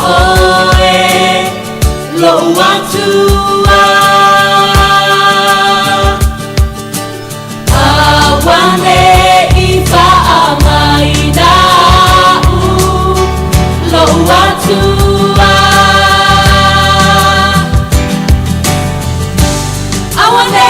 oe lo atua awane ifa amaida lo atua awane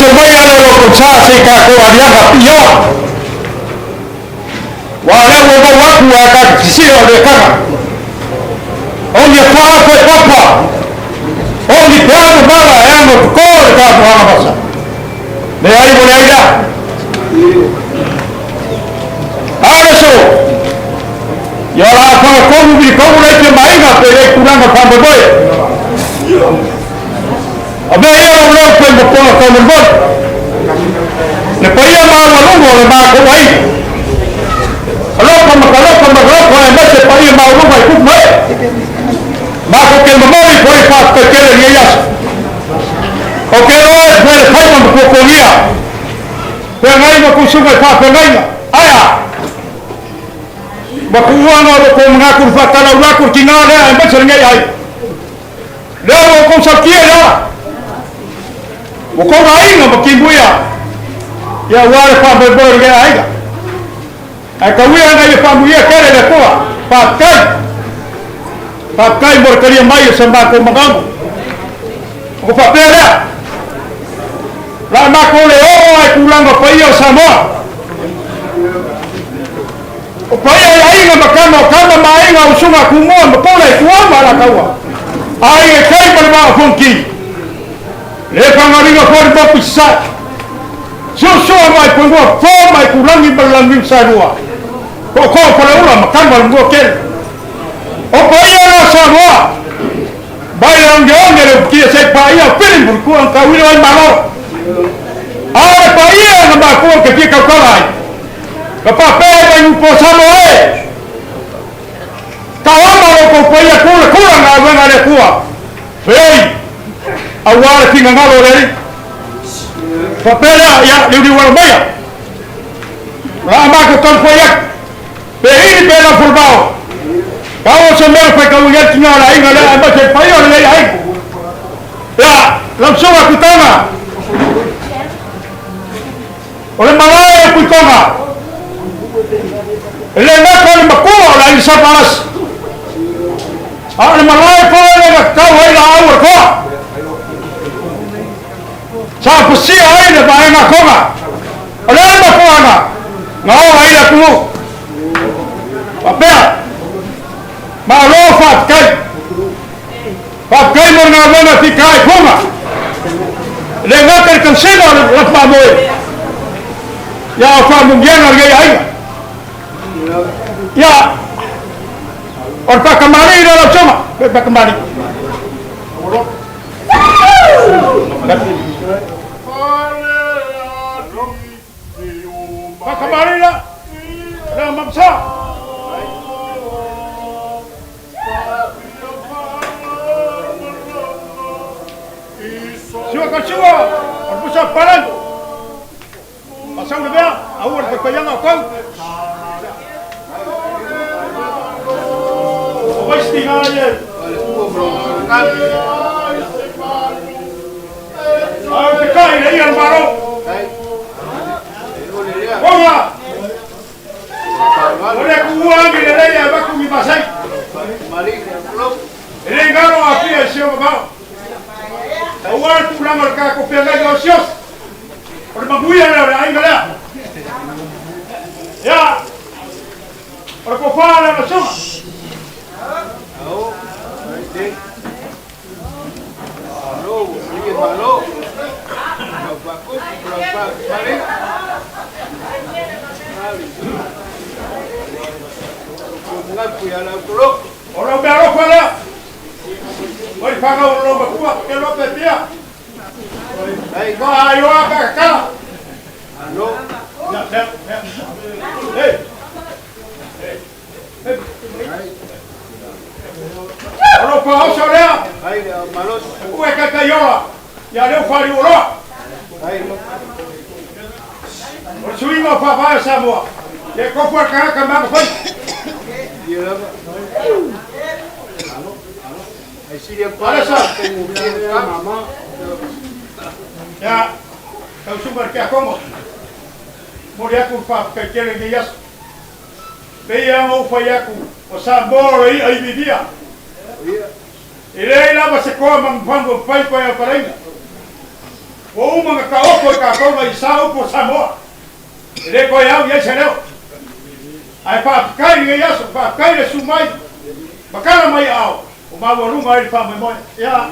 se vaya a lo consase ka ko adia ka pio wa le wo wa ku ka si o de ka o ni fa ko papa o ni pa no bala e mo ko ka ko na pasa me ai bo ai da adesso yo la fa ko mi ko le ke mai ga pe ku na ka bo boy abe yo lo ko mo ko ko mo boy le paia ma lungo le ma ko ai lo ko ma e me se paia ma lungo ai ku mai Mako ke mamori koi pa ke kele ni yas. O ke roe pere kaima ko kolia. Pe ngai ma ku sungai pa pe ngai ma. Aya. Ba ku wana ko ngaku fa kala ula ku tinale ai ba serngai ai. Leo ko sakia ya. Mo ko ngai ma ki buya. Ya wale pa be bor ge ai ga. Ai ka wi ngai pa buya kele le ko. Pa kai. Pakai berkarya mai sembako mengamu. Aku pakai dah. Lama kau leo ai pulang ke paya sama. Paya ai ngam kama mai ngau sunga kumon boleh kuat malah kau. Ai kai berba fungki. Lepas ngari ngau kau bisa. Susu mai punggu form mai kulangi berlangi sarua. Kau pada ulah makan malam gua kel. O paya na Samoa. Bayang jauh dari kia saya paya film berkuang kawilan malu. Ada paya nama aku ketika kau kalai. Kapa paya yang po Samoa. Kau malu kau paya kurang awan ada kuah. Hei, awal tinggal malu dari. Papaya ya di luar baya. Lama aku kau paya. Ini pela furbau. Kau semua kau lihat tinggal lagi ada apa cepaya lagi lagi. Ya, langsung aku tanya. Oleh Malaya aku tanya. Lena kau makua lagi separas. Oleh Malaya kau lagi awal kau. Siapa sih ada bayang aku mah? Oleh apa kau nak? Ngau lagi aku. Apa? Malu Pakai mana tikai kuma. Lengah terkensela lepas boy. Ya apa mungkin harga ai. Ya. Orang kembali dalam cuma, kembali. Kembali lah. Dalam bangsa. Siwa, berbesar palang. Pasang dia, awal berpayang aku. Awal tinggal aja. Awal dekai lagi yang baru. Koma. Boleh kuat gini lagi, aku mibasai. Ini karo api siapa kau? Awal pulang mereka kopi lagi osios. Orang mabuya ada aing gala. Ya. Orang kofa ada masuk. Halo, ini halo. Baku berapa kali? Ngaku ya lah kuruk. Orang baru pada. Mari pakai orang berkuat, kalau dia. Hei, kau ayo apa kau? Halo. Ya. Hei. Orang kau sudah. Hei, malos. Kau kata yola. Ya dia fari orang. Hei. Bersuing apa semua. Dia kau buat kerana kembang pun. Dia lah. Mama. Ya, kau sumber ke aku mau dia aku pakai kira dia. Dia mau payaku, osambor ai dia. Ele lá você come mpango pai pai aparenga. O uma kau kau vai sao por samor. Ele coiau e chegou. Ai pakai dia, pakai sumai. Bakala mai au. Uma warung air pa mai. Ya.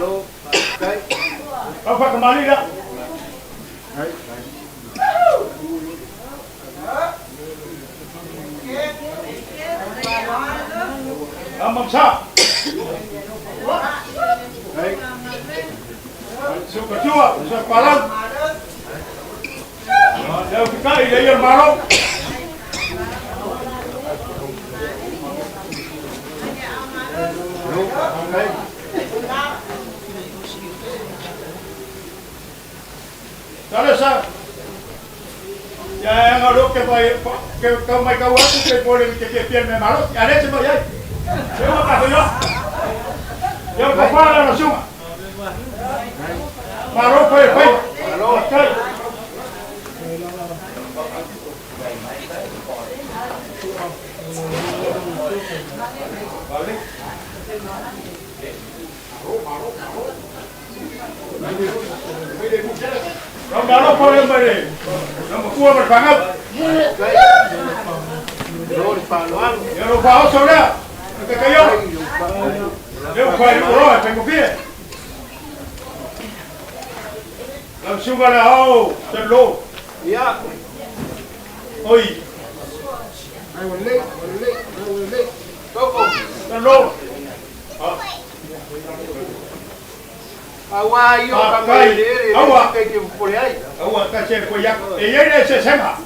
Apa kembali dah? Amam sa. Suka tua, suka palang. Dia kita ini yang baru. Okay. Dale sa. Ya ngalo ke kau mai kau aku ke boleh ke pian me malo. Ada semua ya. Semua apa yo? Yo kepala langsung. Maro pai. Maro kai. Balik. Rong dalo po yung bari. Nang makuha magpangap. Yung pao soda. Nagkakayo. Yung pao puro at pagkupiye. Lang suga na ho. Talo. Yeah. Oy. I will lick. Go. Talo. Awa yo Kai. Awa. por ahí. Awa kasi ko yak. Iyan na sa sema.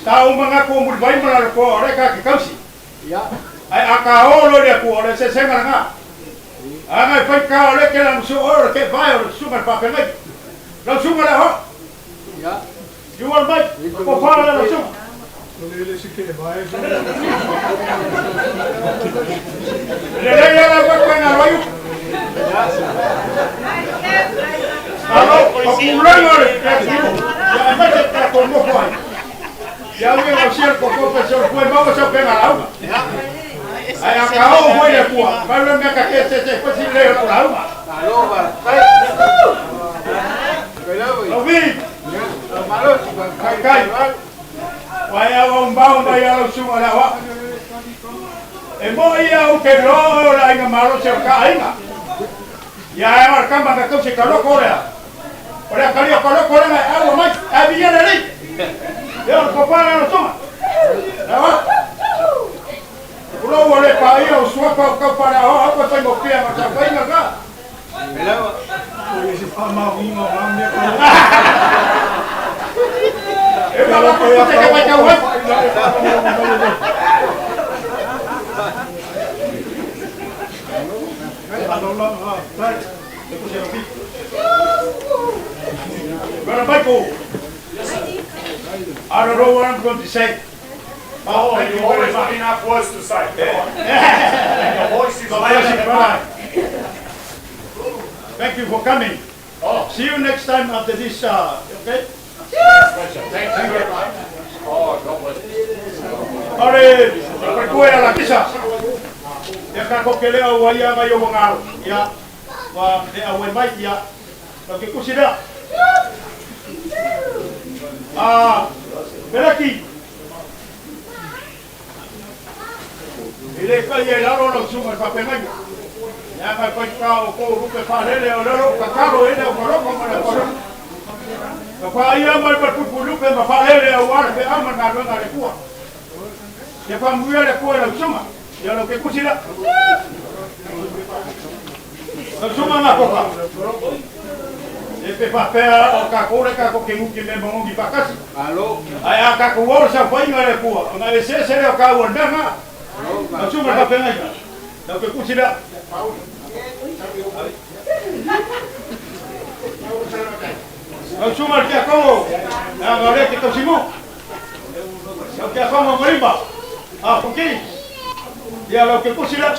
Tao mga kumulbay mo na ko ore ka kikausi. Ya. Ay akaolo de ko ore sa sema nga. Ang ay ka ore ke lang su ore ke vai ore su mal papel ngai. Lang su mala ho. Ya. Jual mai. Ko fala lang su. Le ya la ko na royu. Kalau kumulay mo ore. Ya ma te ko mo ko. Ya voy a hacer poco profesor, pues vamos a pegar agua. Ay, acabó voy a cuá. Pablo me acá que se fue sin leer por agua. Aló, va. Lo vi. Malo, Kai. Vaya bombao, vaya lo sumo la agua. Voy a un que no la inga malo se cae. Ya marcamos que se caló corea. Ora caló corea, agua más, había la ley. Yo kepala lo toma. Awak. Kalau boleh payah suaka kepala apa tengok dia macam apa enggak kah? Hello. Polisi pamau ingo mamnya. Kalau aku kita baca web. Kalau baikku. I don't know what I'm going to say. Oh, you always have enough words to say. Your voice is amazing. Thank you for coming. Oh, See you next time after this. Okay? thank you very much. Oh, God bless you. Ore, perkuya la kisa. Ya kako kelea waya mayo wangal. Ya, wa de awen mai ya. Tapi kusida. Belaki. Ile kaya laro no suma papengai. Ya ka kau ko rupe palele o laro kakaro ile o koroko mala koro. Ka ia mal pa pulupe ma palele o war pe ama na longa le kuwa. Ya pa muya le kuwa la suma. Ya lo que kusida. La suma na kopa. Epe papea o kakore kako kemuki me mongi pakasi. Aló. Ai kako wor sa foi ngale kuwa. Na ese se le ka wor ndanga. Na suma papea ngai. Na ke kusida. Na suma kia ko. Na ngale ke tosimo. Na kia ko mo marimba. Okay. Ya lo que kusida.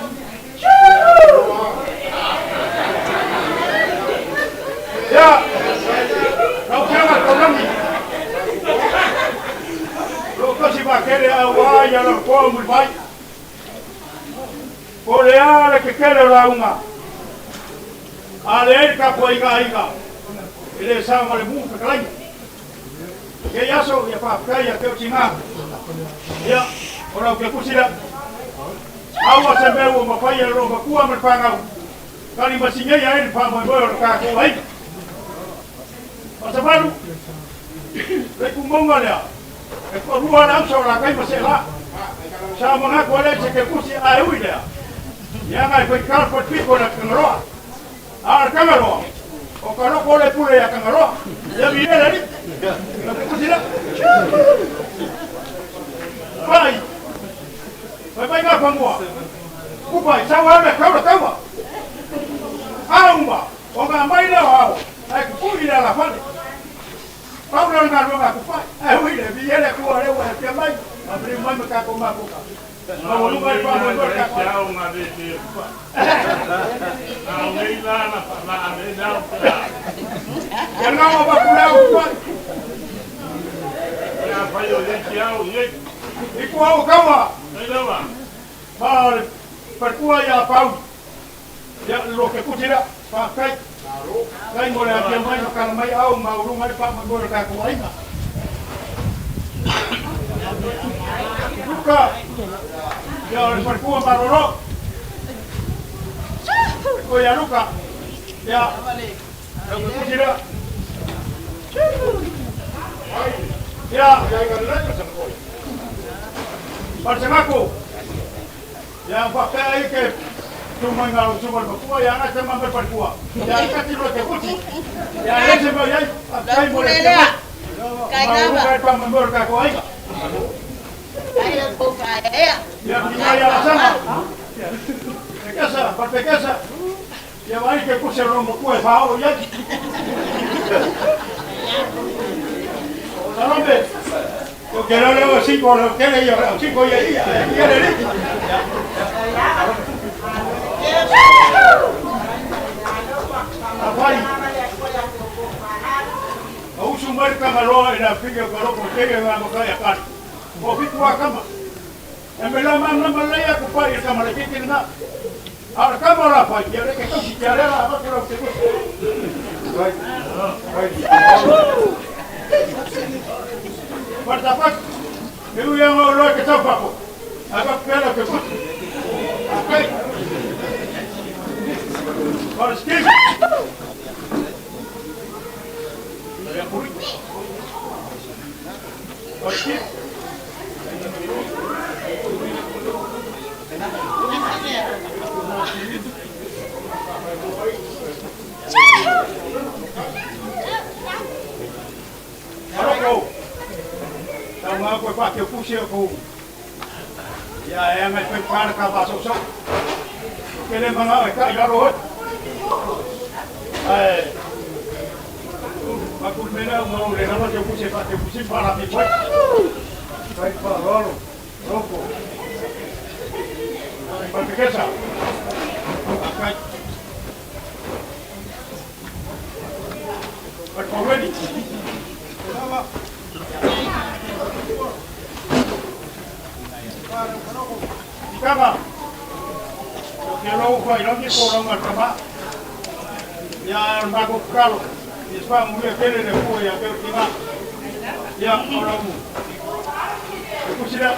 Ya, no quiero problema. Lo que si va a querer agua ya lo puedo muy bien. Por el que quiere la una. A leer capo y gaiga. Y le sabe el mundo que hay. Que ya soy ya para calle que chingá. Ya, por lo que pusieron. Agua se me hubo, me falla lo que cuá me paga. Kali masinya ya ini pak boy ka ko ai. Masa baru. Rekumong ya. Ko ruan am so la kai masela. Sa mga ko le se ke kusi ai ui dia. Ya ngai ko kar ko pi ko na kangro. Ar kamero. O karo ko le pule ya kangro. Ya bi le ni. Na kusi la. Pai. Pai ga pangwa. Ku pai sa wa me ka wa. Aumba, o nga mai na hao, ai ku ina la fale. kako mako. Mau lu mai pa mo kako. Jauh ngade dia. Ang nila na pa ane daw. Yang ngau ba kulau kuat. Ya payo dia jauh ye. Iku au kawa. Nila ba. Ba perkua ya pau. Ya lo ke kutira pa kai. Kai mo na dia mai ka mai au mau lu mai pa mo ka ko ai. Buka. Ya perkua baroro. Ko ya luka. Ya. Lo ke kutira. Ya, Parsemaku. Yang pakai ke cuma ngalu cuma berkuah, yang ada cuma berkuah. Yang kita tidak kekuci. Yang ini sebab yang saya boleh cuma. Kalau bukan pang membor kaku aja. Yang kita yang sama. Pekasa, perpekasa. Yang ini kekuci orang berkuah faham ya. Salambe. Yo quiero luego 5 lo que le yo 5 y quiere ir. Apai. Au sumber kamalo ina piga karo ko tege wa mo kaya kan. Ko fitwa kama. Embela mamna malaya ko pa ita malaki na. Ahora kamera pa, quiere que si quiere la va pero que. Guarda, eu ia ao lote que estava papo. Agora pera que put. Ok. Agora esquece. Olha por isso. Aqui. Tama ko pa ke pusi ko. Ya mai pe par ka ba so so. Kele manga ka ya ro. Aku mena mau le na ke pusi para mi pa. Vai pa rolo. Roko. Pa ke sa. Akai. Ako ready. Tama. Kama, kalau kau ini korang apa? Ya bagus kalau, ispa mungkin kene ne kau ya kerja, ya orangmu. Aku sudah.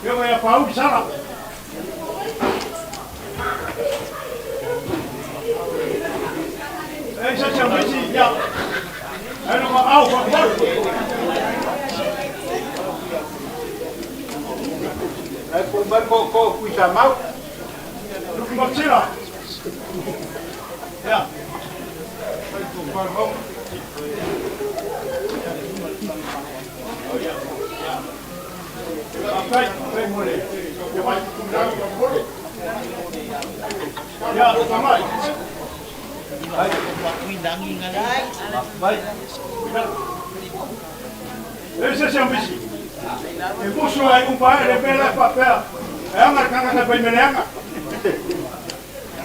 Dia banyak pau di sana. Saya cakap sih ya. Ano ba au ba? Ay kumbar ko kuisa mau. Lu maksira. Ya. Ay kumbar mau. Akai, akai mole. Ya mai kumbar mole. Ya, samai. Baik. Esse é o bicho. Eu puxo aí um pai, ele pega papel. É uma cana da pemenenga.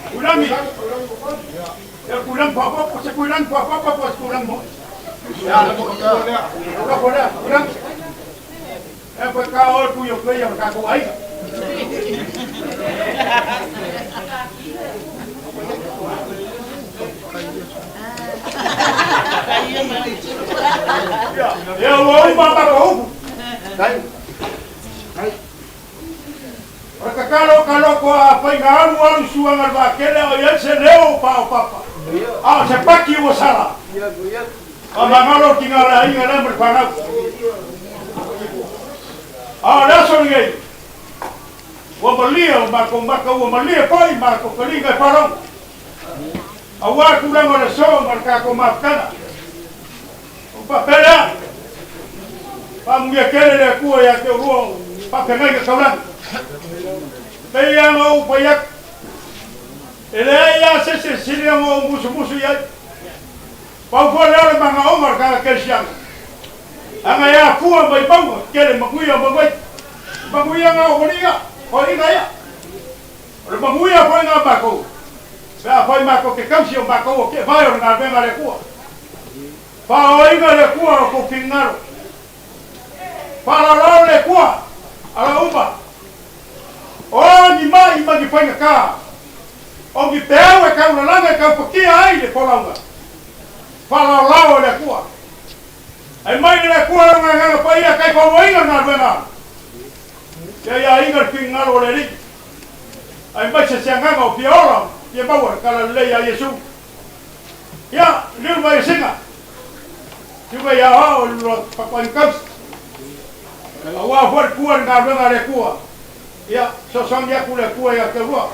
Kurang ni. Ya kurang apa? Pasal kurang apa? Pas kurang mo. Ya, kurang. Eh, kau tu yang kau yang kau ai. Ya, mau bapa kau. Kalau kau apa yang mau suang albakela, ya seleu papa. Ah, cepat kau salah. Kalau tinggal lagi ada berpanap. Ah, dah sorry. Wamalia, wamalia pai, marco kalinga parong. Awak kurang ada so, marka ko maafkan. Papela. Pamuya kele le kuo ya ke ruo, pakenga ke kaulan. Peya mau payak. Elaya se silia mau musu ya. Pau fora manga Omar ka ke siang. anga ya pua mai pau kele makuia mai makuia nga onia ko ina ya le makuia ko nga bako ba ko ma ko ke kamsio bako ke vai nga venga le kua pa o inga le kua ko kingaro para lo le kua ala umba o ni mai ma ki fanya ka o ki teo e ka una langa ka pokia ai le polanga para lo le kua ai mai le kua nga pa ia kai ko inga na venga ya inga kingaro le ri ai mai se nga o piola ye bawa kala le ya Yesu ya le mai singa juga ya o lo papan kaps awa for kuan nga venga le kua ya so son ya kule kua ya ke rua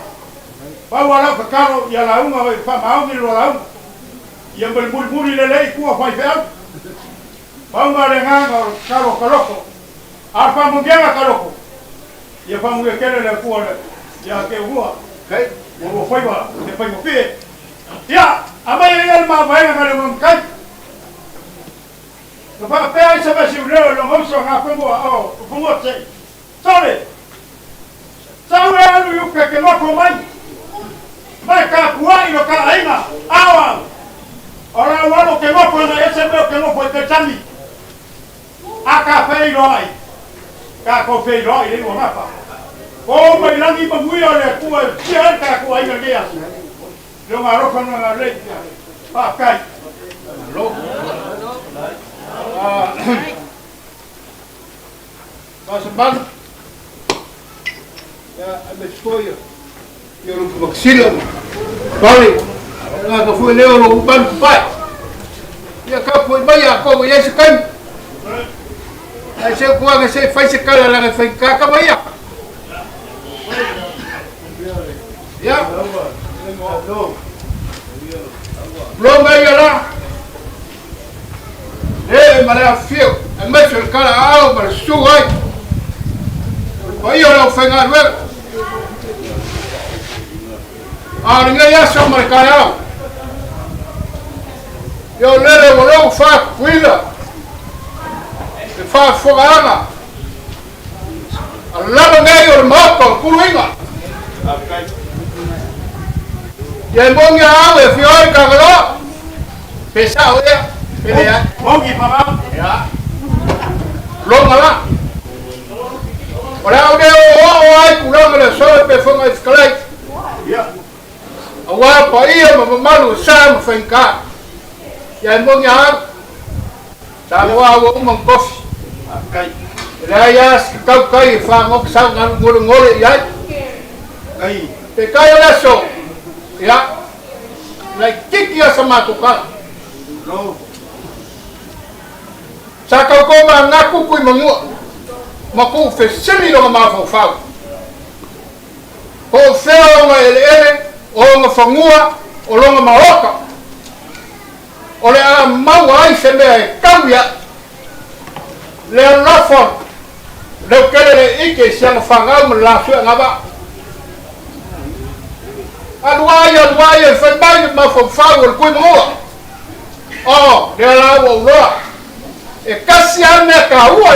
bawa la ka karo ya la unga fa mau ni lo la ya bel bulbuli le kua fa fe bawa le nga karo kaloko arfa mungia kaloko ya fa mungia kele le kua ya ke rua kai o foi ba de foi mo pe ya amai ya ma vai nga le mon kai no pa pe ai se va si leo lo vamos a como o como te sabe alu yuka ke no ko mai ka kuai no ka aina awa ora walo ke no ko na ese me ke no foi ke chami aka fei roi ka ko fei roi le mo mapa o mai langi pa mui ole ku ti ka ku ai ngai as lo maro ko na le pa kai lo was ban ya met spoor je roept vaccinen sorry na ka fu leo lo ban pai ya ka fu ba ya ko ya se kan ai se ku ga se fai se kala la fai ka ba ya ya lo ma ya la mala fio a metro el cara ao para su ai poi io lo fai ngal ver a ninguém ya so mar cara io le lo fa quilla e fa fogana alla meglio il motto curuinga e il monga ave fiori cagalo pesao ya pelea mongi papa ya lo mala ora ode o ai kulanga le so pe fonga escalate ya awa pa ia ma malu sam fenka ya monga sa wa mo kof kai raya kau kai fa ngok sa ngan ngol ya kai pe kai la so ya la kikia sama tukal lo sa kau ko ma ngaku kui mangu maku fe semi lo ma fa ko feo ma ele o ma fangua o lo ma oka o le a mau ai se me cambia le lafon le kele ike siang fanga ma la su ngaba aluaya fe bai ma fa o kui mangu oh le la wo lo e kasi ane ka ua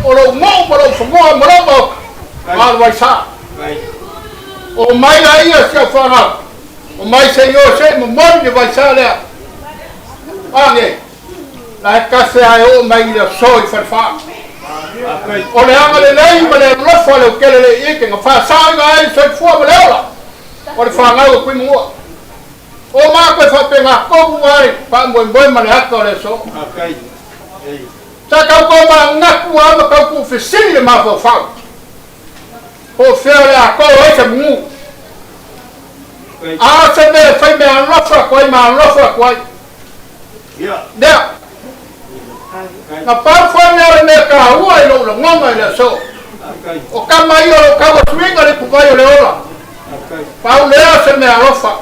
o lo mo lo fumua mo lo ma vai sa o mai la ia se fana o mai se yo se mo ni vai sa le ane la kasi ai o mai le so i fa o le anga le nei ma le lo fa le kele le i ke fa sa ai se fu mo le ola o le fa nga o ku mo o ma ko fa pe nga ko ai pa mo ma le ha le so sa kau ko ma ngaku ama kau ku fesili ma fa o fere a ko e se mu a se me fai me an lofa ko ma an lofa ko ya da na pa fa me ka u ai lo ngoma le so o ka mai o ka wa swinga le ku vai le ola pa u le se me an lofa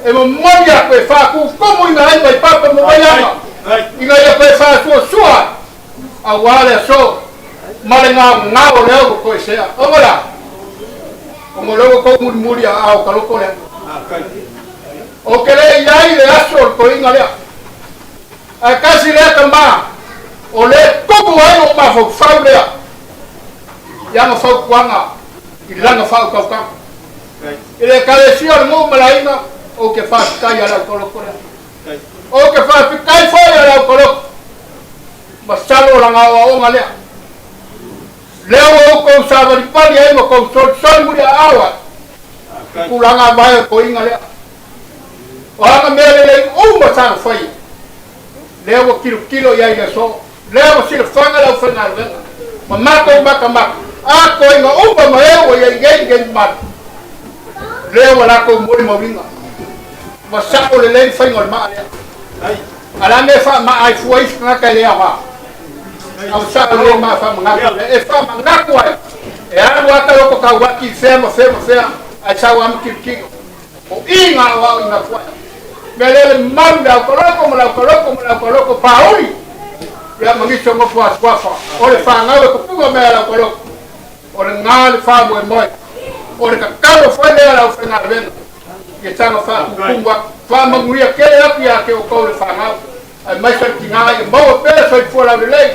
e mo moya ko fa ku como ina ai mai pa mo vai ama inga ya pe fa sua awale so malenga ngao leo ko sea omola omolo ko muri au kaloko le o kele yai le aso ko inga le a kasi le tamba O le kuku ai o mafau fau lea. Ianga fau kuanga. I langa fau kaukanga. I le kalesia o le mo malaina o ke whaafikai ala koloko lea. O ke whaafikai whai ala koloko. Masalo langa o aonga lea. Leo o kou sawaripani ai ma kou soli muri a awa. Kulanga mai ko inga lea. O anga mele le uma sana whai. Leo kilo iai le so. Leo sila whanga lau whanga wenga. Ma mako maka. A ko inga uma ma ewa iai gei mata. Leo lako muri mawinga. Ma sako le lei whainga le maa lea. Ala me wha ma ai fuai ngaka lea maa. Au sako le maa wha mangaka lea. E wha mangaka ai. E anu ata loko ka waki fema. Ai sau am kilo. O inga wa inga fuai. Melele manda koloko pauli. Ya mangiso ngofu aswafa. Ole whangawe kupunga mea la koloko. Ole ngale whamu e moi. Ole kakalo whaile ala uwhenga wenga. Ye tanga whakukumwa. Whamanguia kele api ake o kaule whangawe. Ai maisa ki ngā i maua pēle soifua lau le lei.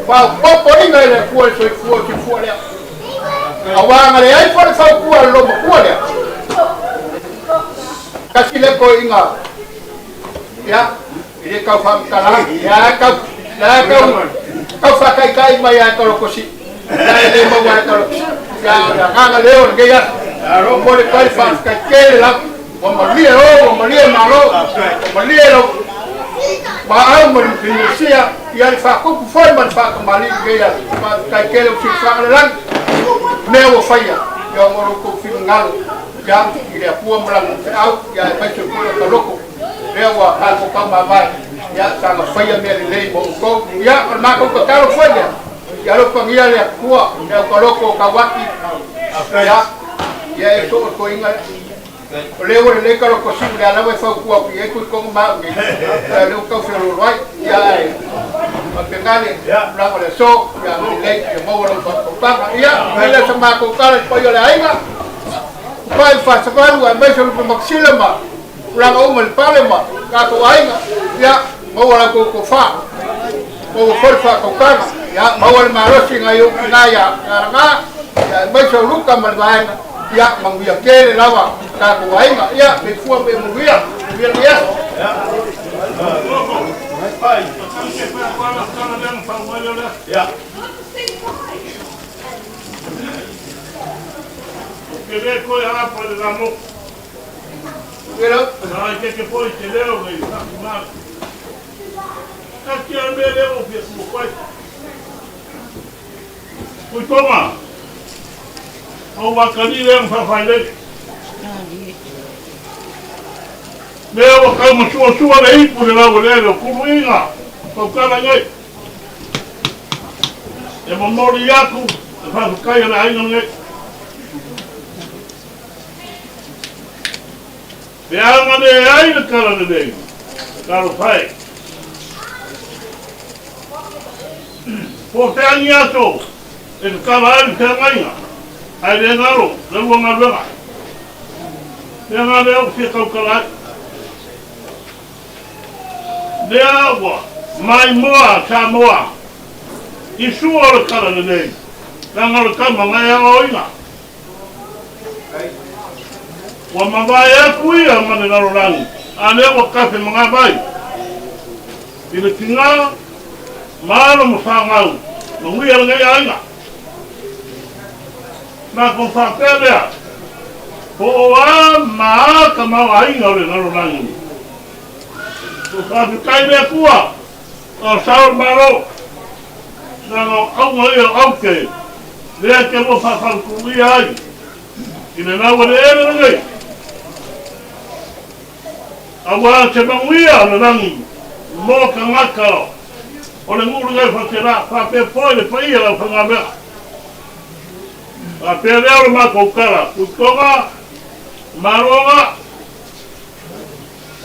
Whau popo inga ele kua le soifua lea. Awanga le ai whare whau kua le loma kua lea. Kasi leko inga. Ya, ini kau faham kalah. Ya, kau fakai mai ya kalau kosi. Ya, ini mau ya kalau kosi. Ya, nganga leo ngaya. Ya, boleh kau faham kai lah. Malia malo. Malia lo. Baal Indonesia yang faku kufai manfaat kembali gaya. Kai lo sifat lang. Neo faya. Yang orang kufin ngal. Yang dia puang melang out. Ya, macam pulang kaloko. Lewa ako kamabay ya sama faya mele lei mo ko ya mako ko taro faya ya lo pangia le kuwa ya koloko kawaki ya eso ko inga lewa le kalo ko si ya la we fa kuwa ki e ko ma le ko fero right ya mapengale la le so ya le ya mo lo ko pa ya mele sama ko kala ko yo le ainga pa fa sa pa wa me so ko maksilama ulang umel palema kato ainga ya mawala ko fa ko forfa ko kana ya mawal marosi ngayo ngaya karanga ya beso luka malbaina ya manguya kele lawa kato ainga ya befua be mugia ya Pai, você foi agora na sala dela, falou olha. Ya. Querer coisa para o amor. Ai, que foi que deu, velho? Aqui a minha deu, filho, como foi? Fui tomar. O bacani deu para fazer. Meu, calma, sua aí, por lá, mulher, como ia? Tocando aí. É memoriaco, faz o caio lá aí, não é? Yang ada air kalau ada, kalau baik. Portanya tu, itu kalau ada kerana ada ngaruh, lalu ngaruh. Yang ada opsi kau kalah. Dia apa? Mai mua, samua. Isu orang kalau ada, jangan orang mengayak orang. Wa mabaya kuia mana narorangi ane wa kafe mga bay ina kinga malo musangau manguia ngai ainga na kon fakele po wa ma kama ainga le narorangi to kafe kaile kuwa o saur malo na no au ngai au ke le ke mo fa kuia ai ina na wa le ngai Awa te manguia na rangi mo ka ngaka o le nguru ngai whakera whape poi le paia la whangamea a pe leo ma koukara kutonga maronga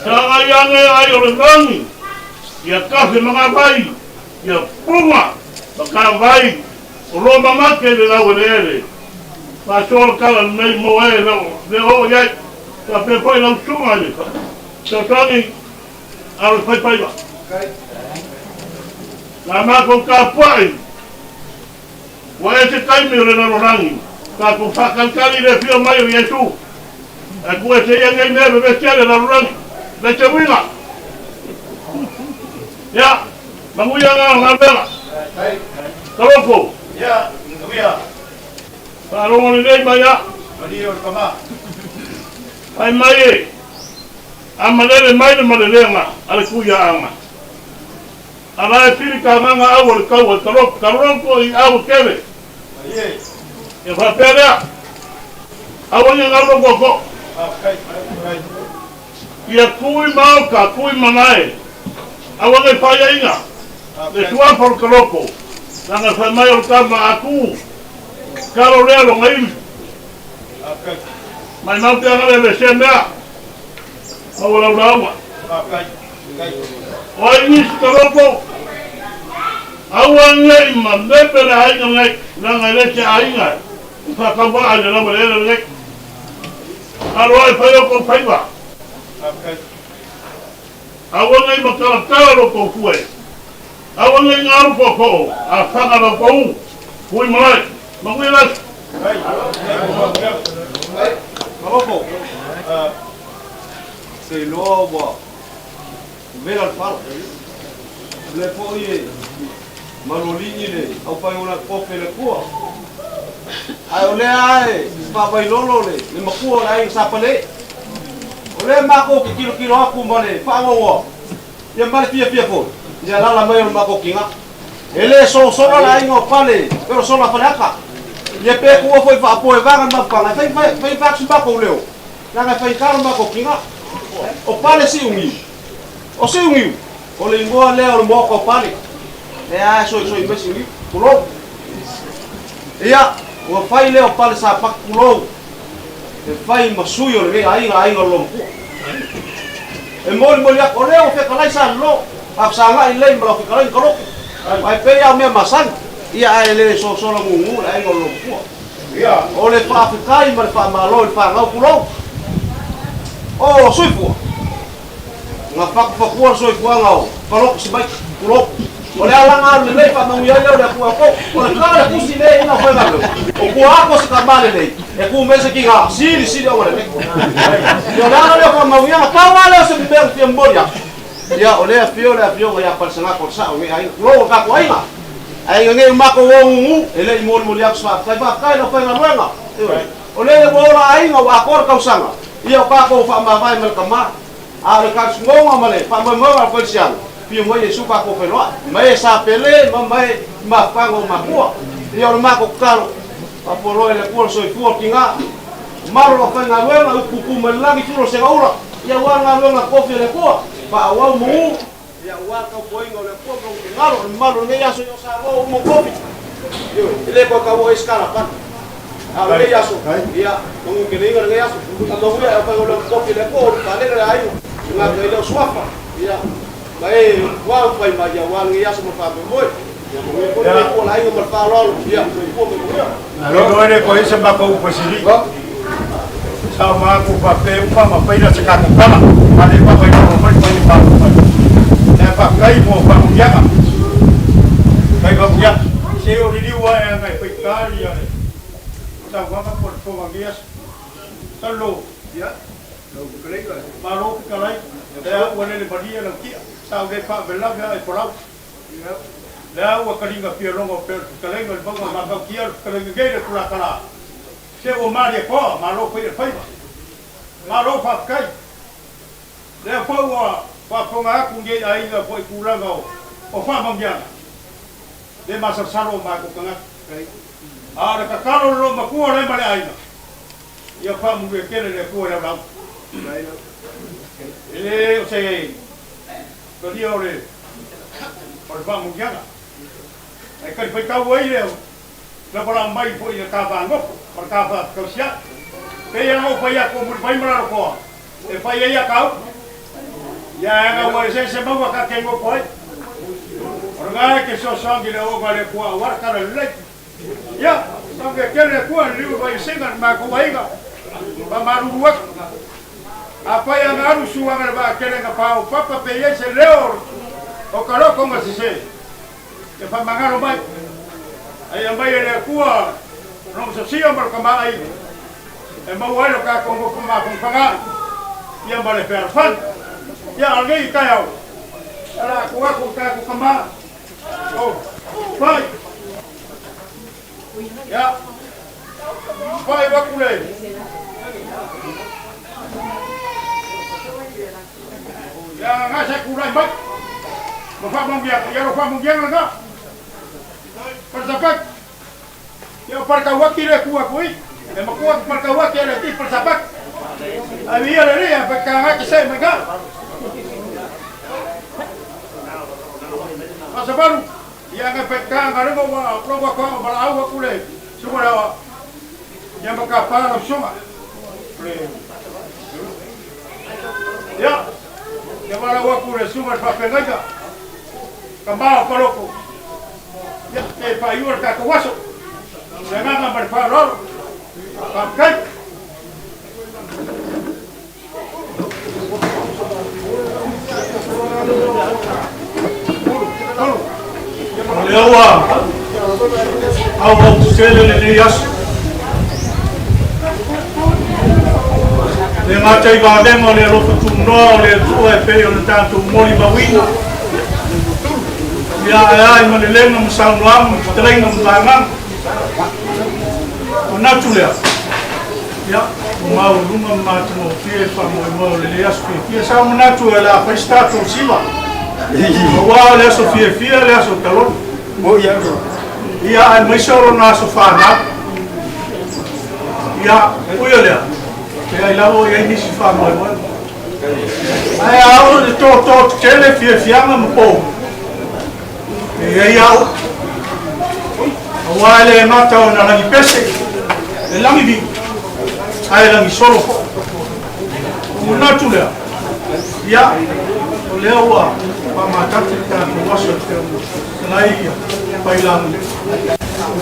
tanga yange ai o le rangi ia kafe mga vai ia punga maka vai o roma make le lau le ere pa sora kala nei mo e le o iai ka pe poi lau sunga le Tani, aros pai ba. Na mako ka puai. Wa ese taimi le na lorangi. Ka ku whakankari le whio mai o Yesu. A ku e te iangai neve me tiare na lorangi. Le te winga. Ya, manguia ngā bela. Karoko. Ya, nguia. Parongo ni nei mai ya. Mari o kama. Ai mai e. A malele mai le malelenga. Ale kuia anga. Ala e piri ka nganga au le kau e karoko i au keve. Ye. E whaperea. Awanya ngaro koko. Kai. Ia kui mauka, kui manae. Awanga i whaia inga. Le tua por karoko. Nanga whai mai o kama aku. Karo rea lo ngai. Mai mau te angare le se mea. Awala urawa. Kai. Oi nis karoko. Awanga i ma nepere hainga ngai. Nanga leche ainga. Whakawa aile rama lele ngai. Aroa i whai o ko whaiwa. Awanga i makaratara ro ko kue. Awanga i ngaru ko ko. A whakara ko u. Kui malai. Mangui las. Karoko. Se lo wa. Vera al faro. Le foi marolini le au pai ona kope le kua. Ai ole ai, pa pai lolo le makua ai sapale. Ole mako ki kilo aku male, pa ngo. Ia male pia fo. Ia la mai o mako kinga. Ele so la ingo pale, pero so la falaka. Ia pe ku foi fa po e vanga ma pala, fai fax ba ko leo. Nanga fai karo mako kinga. O pale si ungi. O si ungi. O le ingoa leo mo ko pale. E a so mesi ungi. Kulo. Ia, o fai leo pale sa pak kulo. E fai masuyo le ai lompu. E mo ya o leo fe kalai sa lo. Apsa nga ile mo fe kalai kalo. Ai pe ya me masan. Ia ai le so la ngungu ai lompu. Ia, o le fa kai ma fa malo fa nga kulo. Oh, soifua. Nga whakapakua soifua ngau. Whanoko si mai kulo. O le alanga le lei whanauia leo le kua ko. O le kare kusi le ina whainga leo. O kua ako si ka male lei. E kua mese ki ngā siri o le lei. O le alanga leo whanauia ngā kawa leo se pibera fia mboria. Ia o lea fio o ia parisanga ko sa o ngai kulo o kako ainga. Ai ngai mako wongu e lei moli ako sa kai na whainga ruenga. O le wora ainga wa akor kausanga. Ia pa ko fa ma vai mal kama a le ka sunga male pa mo ko sian pi mo ye supa ko pelo mai sa pele ma pa ngo ma ko ia o ma ko kalo pa polo ele ko so fu kinga maro fa nga wela ku ku melangi tulo se gaura ia wa nga wela ko le ko pa wa mu ia wa ka boingo le ko ngalo malo ne ya so yo sa go mo ko yo ile ko ka wo iskara pa a le ya so ia mo ke le ngare ya so ando ya pa lo ko le ko pa le ai nga le swafa ia mai wa pa ma ya wa ngi ya so pa mo ya ko la ai mo pa lo ia ko mo Alo dole ko isa ba ko pasili. Sama ko pa pe pa ma pa ina saka ko kama. Ale pa pa ina mo pa pa. Ya pa kai mo pa ya ka. Kai pa ya. Se o ri wa ya ngai pa kali ya. Ta wa pa por ko mangias. Talo ya. Lo kalai ka. Maro kalai. Ya wa le badia la kia. Sa de pa bela ya por au. Ya. La wa kalinga pia longo per kalenga el bongo ma ba kia kalenga gere kula kala se o mari ko ma lo pe fai ma lo fa kai le po wa pa ma ku nge ai ga po kula ngo o fa ma ngia de ma sa saro ma ko kanga kai ara ka kalo lo ma ku le male ai ya fa mu ke kele le ku le ba ele o se ko dio le por fa mu ngia ai kai pai kau ai leo la para mai foi ka vango por ka va kausia pe ya mo pai ko mu pai mara ko e pai ya kau ya ga mo se mo ka ke mo pai por ga ke so sangi le o ga le ko war ka le ya sangi ke le ko liu vai singa ma ko ai ga ba maru wa apa ya ngaru suwa ga ba ke le ga pa papa pe ye se leo o kalo ko ma se ya pamangaro mai ai mai ele kua no se sia mar kama ai e mau ai ka ko kuma panga ya male perfan ya algei kaya ala kua ko ka ko kama oh vai ya vai bakule ya ngasa kulai mak bapak mungkin ya bapak mungkin enggak persapat ya perkawak kira kuat kui emang kuat perkawak kira ti persapat abi ya lari ya perkawak kisah mereka masa baru yang ngepetkan kalau mau kau belau aku le semua dah yang berkapal semua ya yang belau aku le semua pakai aja kembali koloko ya payur kakawaso jangan berfarol pakai Lewa, au sele le yas. Le mata I va vengo le lo tu no le tu e pe o tanto moli mawina. Ya ai ma le lenga mo sa no am treino mo banga. O natulia. Ya, ma o luma ma tu fie fa mo le yas fie sa mo natulia fa sta tu sila. Wow, le so fie le so talon. Oh ya. Ia ai mai soro na so fana. Ia, uiolea. Ai lavo ia ni si fa mo. Ai au de to tele fie ama mo. Ia. Wale mata ona la pese. E la mi vi. Ai la mi solo. Una tulea. Ia. Lewa. Mata kita kuasa lai bailang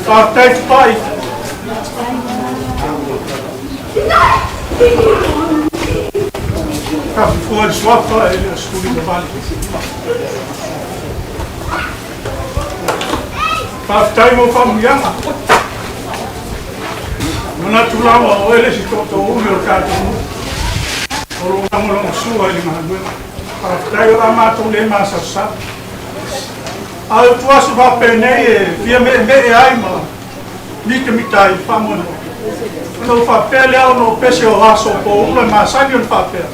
partai pai kap for swapa ele studi bali partai mo família mana tulama ele si to uno kato olo ngamo sua ele mano partai ora mato le masa sa al tua su va pene via me ai ma ni que mitai famo no fa pele au no pese o aso po uma ma sai non fa pele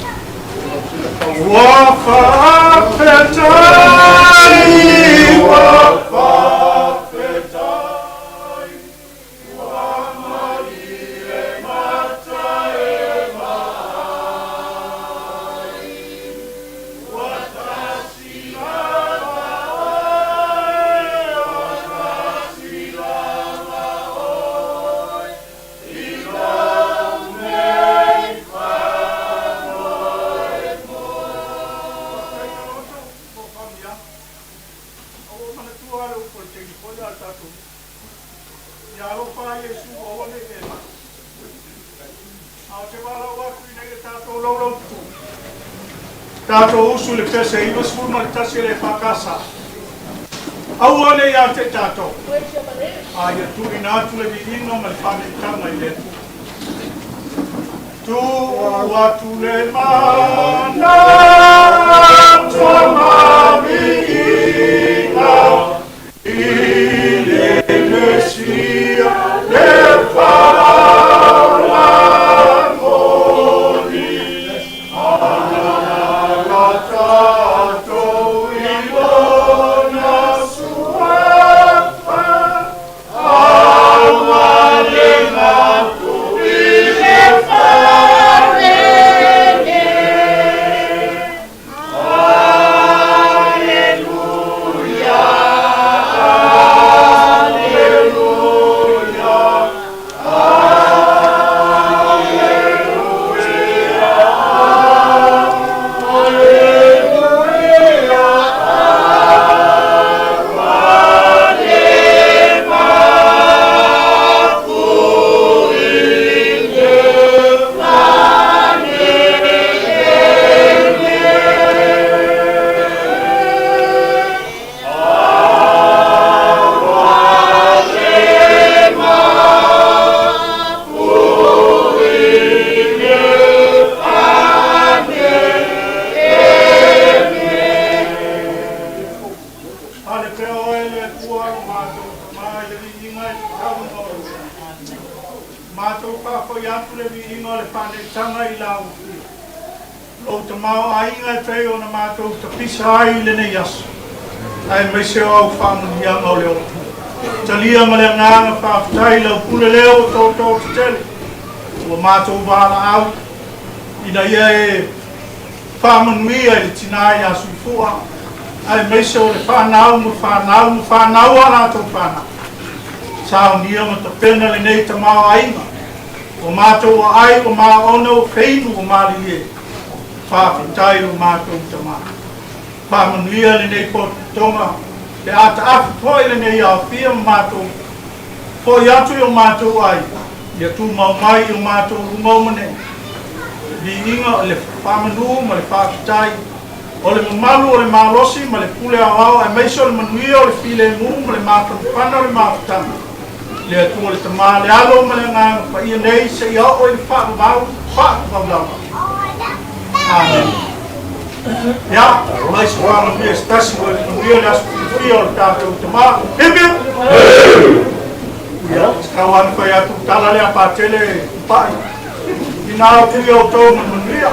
wa fa petai wa fa petai wa marie matai Tato usu le pese I was full martasi le pakasa. Awale ya te tato. Ai tu inatu le vino mal fame tama ile. Tu watu le mana tama vina ile mesia le Hallelujah. whakawha i atu le vi ingo le pane tanga I lau. Lo te mau ainga e tei o na mātou te pisa ai le nei asu. Ai me se au whamuni anga o leo. Talia ma le nganga whawhitai lau pule leo tō te tele. Ua mātou wāla au. Ina ia e whamanui ai le tinai asu I fua. Ai me se o le whanau ana tō whanau. Sao nia ma ta pena le nei ta mau ainga. O mātou o ai o mā ono wheinu o māli e. Whawhitai o mātou ta maa. Whamanuia le nei po tonga. Te ata afu toi le nei au fia mātou. Po I atu o mātou ai. Ia tu mau mai o mātou umau mane. Li inga le whamanu ma le whawhitai. O le mamalu o le malosi ma le pule au au. Ai meiso le manuia o le file mu ma le mātou whana o le mawhitanga. Le atua le tamā le alo ma le nganga pa ia nei se I au o I whaakavau, whaakavau. Amen. Ia, mai se whana mia stasi o le nuia le asu whia o le tātou tamā. Hebe! Ia, kawan whai atu tala le apatele pai. Ina au kui au tō ma manuia.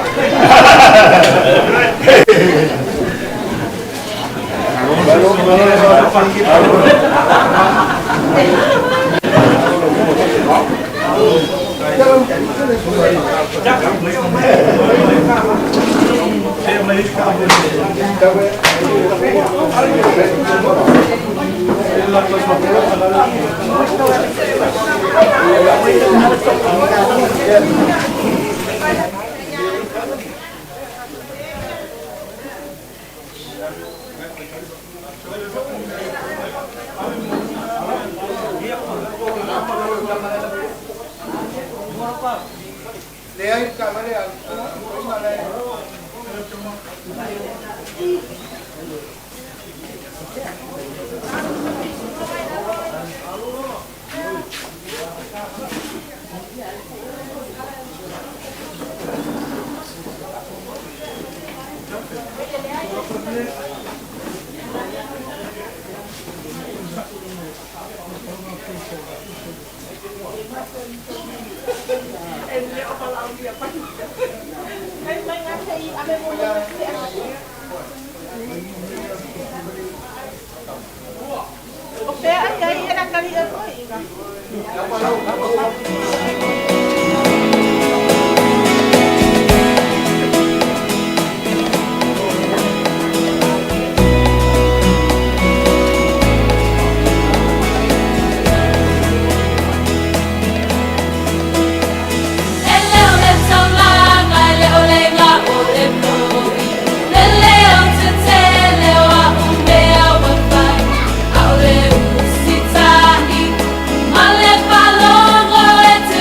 Male palongo e te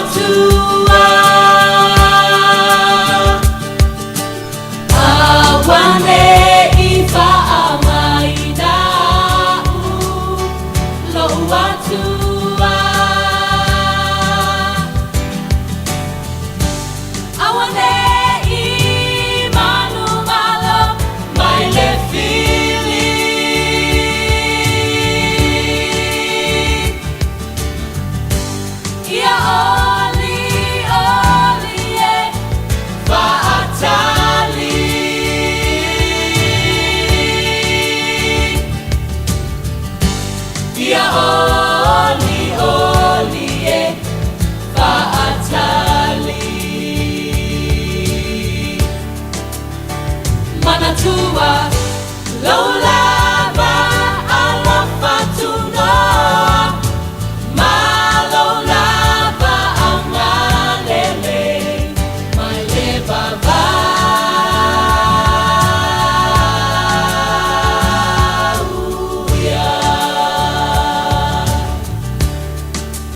want to